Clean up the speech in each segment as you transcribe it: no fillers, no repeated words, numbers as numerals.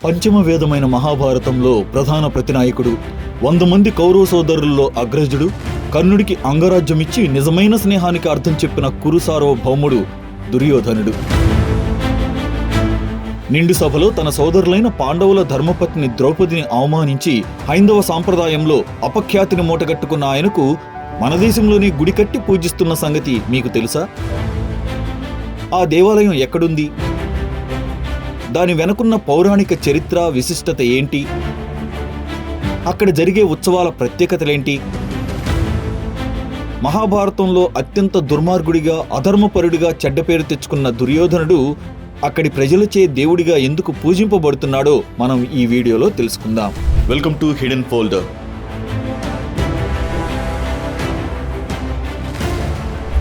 పంచమ వేదమైన మహాభారతంలో ప్రధాన ప్రతినాయకుడు, 100 మంది కౌరవ సోదరుల్లో అగ్రజుడు, కర్ణుడికి అంగరాజ్యమిచ్చి నిజమైన స్నేహానికి అర్థం చెప్పిన కురు సార్వభౌముడు దుర్యోధనుడు. నిండు సభలో తన సోదరులైన పాండవుల ధర్మపత్ని ద్రౌపదిని అవమానించి హైందవ సాంప్రదాయంలో అపఖ్యాతిని మూటగట్టుకున్న ఆయనకు మన దేశంలోని గుడి కట్టి పూజిస్తున్న సంగతి మీకు తెలుసా? ఆ దేవాలయం ఎక్కడుంది? దాని వెనుకున్న పౌరాణిక చరిత్ర విశిష్టత ఏంటి? అక్కడ జరిగే ఉత్సవాల ప్రత్యేకతలేంటి? మహాభారతంలో అత్యంత దుర్మార్గుడిగా, అధర్మపరుడిగా చెడ్డ పేరు తెచ్చుకున్న దుర్యోధనుడు అక్కడి ప్రజలచే దేవుడిగా ఎందుకు పూజింపబడుతున్నాడో మనం ఈ వీడియోలో తెలుసుకుందాం. Welcome to hidden folder.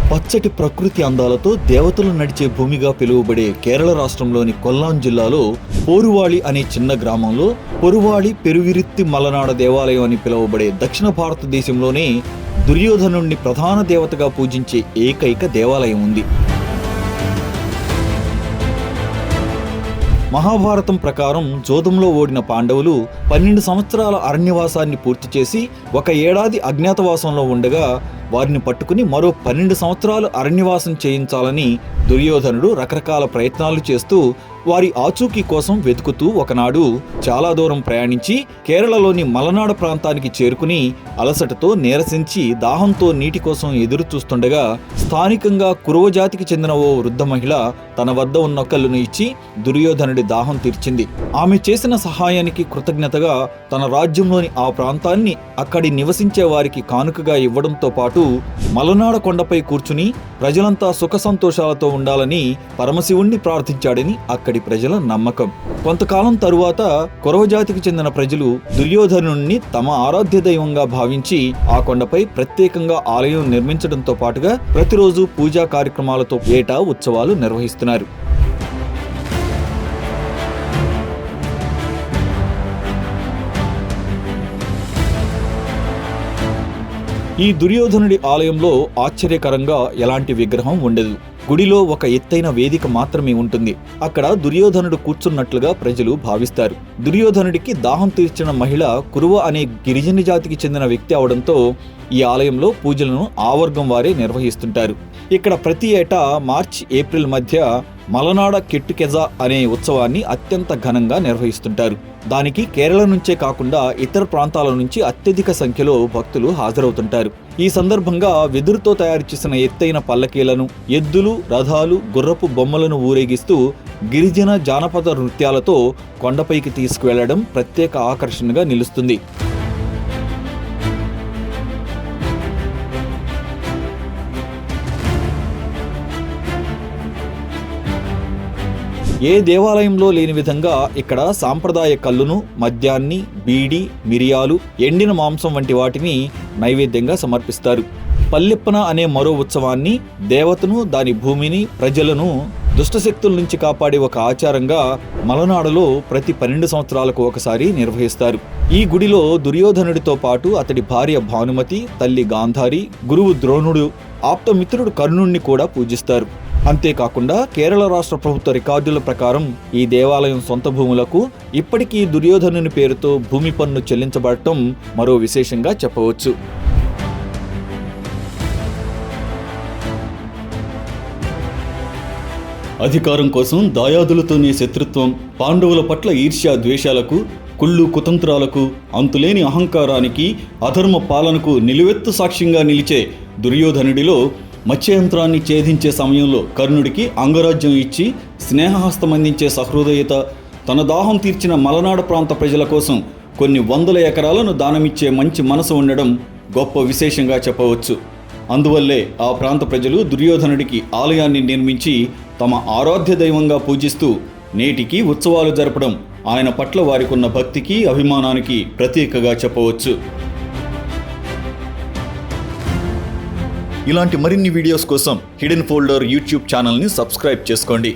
పచ్చటి ప్రకృతి అందాలతో దేవతలు నడిచే భూమిగా పిలువబడే కేరళ రాష్ట్రంలోని కొల్లాం జిల్లాలో పోరువాళి అనే చిన్న గ్రామంలో పొరువాళి పెరువిరిత్తి మలనాడ దేవాలయం అని పిలువబడే దక్షిణ భారతదేశంలోనే దుర్యోధనుణ్ణి ప్రధాన దేవతగా పూజించే ఏకైక దేవాలయం ఉంది. మహాభారతం ప్రకారం జోదంలో ఓడిన పాండవులు 12 సంవత్సరాల అరణ్యవాసాన్ని పూర్తి చేసి 1 ఏడాది అజ్ఞాతవాసంలో ఉండగా వారిని పట్టుకుని మరో 12 సంవత్సరాలు అరణ్యవాసం చేయించాలని దుర్యోధనుడు రకరకాల ప్రయత్నాలు చేస్తూ వారి ఆచూకీ కోసం వెతుకుతూ ఒకనాడు చాలా దూరం ప్రయాణించి కేరళలోని మలనాడ ప్రాంతానికి చేరుకుని అలసటతో నీరసించి దాహంతో నీటి కోసం ఎదురు చూస్తుండగా స్థానికంగా కురవ జాతికి చెందిన ఓ వృద్ధ మహిళ తన వద్ద ఉన్న కళ్ళును ఇచ్చి దుర్యోధనుడి దాహం తీర్చింది. ఆమె చేసిన సహాయానికి కృతజ్ఞతగా తన రాజ్యంలోని ఆ ప్రాంతాన్ని అక్కడి నివసించే వారికి కానుకగా ఇవ్వడంతో పాటు మలనాడ కొండపై కూర్చుని ప్రజలంతా సుఖ సంతోషాలతో ఉండాలని పరమశివుణ్ణి ప్రార్థించాడని అక్కడి ప్రజల నమ్మకం. కొంతకాలం తరువాత కురవజాతికి చెందిన ప్రజలు దుర్యోధనుణ్ణి తమ ఆరాధ్య దైవంగా భావించి ఆ కొండపై ప్రత్యేకంగా ఆలయం నిర్మించడంతో పాటుగా ప్రతిరోజు పూజా కార్యక్రమాలతో ఏటా ఉత్సవాలు నిర్వహిస్తున్నారు. ఈ దుర్యోధనుడి ఆలయంలో ఆశ్చర్యకరంగా ఎలాంటి విగ్రహం ఉండదు. గుడిలో ఒక ఎత్తైన వేదిక మాత్రమే ఉంటుంది. అక్కడ దుర్యోధనుడు కూర్చున్నట్లుగా ప్రజలు భావిస్తారు. దుర్యోధనుడికి దాహం తీర్చిన మహిళ కురువ అనే గిరిజన జాతికి చెందిన వ్యక్తి అవడంతో ఈ ఆలయంలో పూజలను ఆ వర్గం వారే నిర్వహిస్తుంటారు. ఇక్కడ ప్రతి ఏటా మార్చి ఏప్రిల్ మధ్య మలనాడ కెట్టుకెజ అనే ఉత్సవాన్ని అత్యంత ఘనంగా నిర్వహిస్తుంటారు. దానికి కేరళ నుంచే కాకుండా ఇతర ప్రాంతాల నుంచి అత్యధిక సంఖ్యలో భక్తులు హాజరవుతుంటారు. ఈ సందర్భంగా వెదురుతో తయారు చేసిన ఎత్తైన పల్లకీలను, ఎద్దులు, రథాలు, గుర్రపు బొమ్మలను ఊరేగిస్తూ గిరిజన జానపద నృత్యాలతో కొండపైకి తీసుకువెళ్లడం ప్రత్యేక ఆకర్షణగా నిలుస్తుంది. ఏ దేవాలయంలో లేని విధంగా ఇక్కడ సాంప్రదాయ కల్లును, మద్యాన్ని, బీడి, మిరియాలు, ఎండిన మాంసం వంటి వాటిని నైవేద్యంగా సమర్పిస్తారు. పల్లెప్పన అనే మరో ఉత్సవాన్ని దేవతను, దాని భూమిని, ప్రజలను దుష్టశక్తుల నుంచి కాపాడే ఒక ఆచారంగా మలనాడులో ప్రతి 12 సంవత్సరాలకు ఒకసారి నిర్వహిస్తారు. ఈ గుడిలో దుర్యోధనుడితో పాటు అతడి భార్య భానుమతి, తల్లి గాంధారి, గురువు ద్రోణుడు, ఆప్తమిత్రుడు కర్ణుణ్ణి కూడా పూజిస్తారు. అంతేకాకుండా కేరళ రాష్ట్ర ప్రభుత్వ రికార్డుల ప్రకారం ఈ దేవాలయం సొంత భూములకు ఇప్పటికీ దుర్యోధనుని పేరుతో భూమి పన్ను చెల్లించబడటం మరో విశేషంగా చెప్పవచ్చు. అధికారం కోసం దాయాదులతోనే శత్రుత్వం, పాండవుల పట్ల ఈర్ష్య ద్వేషాలకు, కుళ్ళు కుతంత్రాలకు, అంతులేని అహంకారానికి, అధర్మ పాలనకు నిలువెత్తు సాక్ష్యంగా నిలిచే దుర్యోధనుడిలో మత్స్యయంత్రాన్ని ఛేదించే సమయంలో కర్ణుడికి అంగరాజ్యం ఇచ్చి స్నేహహస్తం అందించే సహృదయత, తన దాహం తీర్చిన మలనాడ ప్రాంత ప్రజల కోసం కొన్ని 100 ఎకరాలను దానమిచ్చే మంచి మనసు ఉండడం గొప్ప విశేషంగా చెప్పవచ్చు. అందువల్లే ఆ ప్రాంత ప్రజలు దుర్యోధనుడికి ఆలయాన్ని నిర్మించి తమ ఆరాధ్య దైవంగా పూజిస్తూ నేటికి ఉత్సవాలు జరపడం ఆయన పట్ల వారికున్న భక్తికి, అభిమానానికి ప్రతీకగా చెప్పవచ్చు. ఇలాంటి మరిన్ని వీడియోస్ కోసం హిడెన్ ఫోల్డర్ యూట్యూబ్ ఛానల్ని సబ్స్క్రైబ్ చేసుకోండి.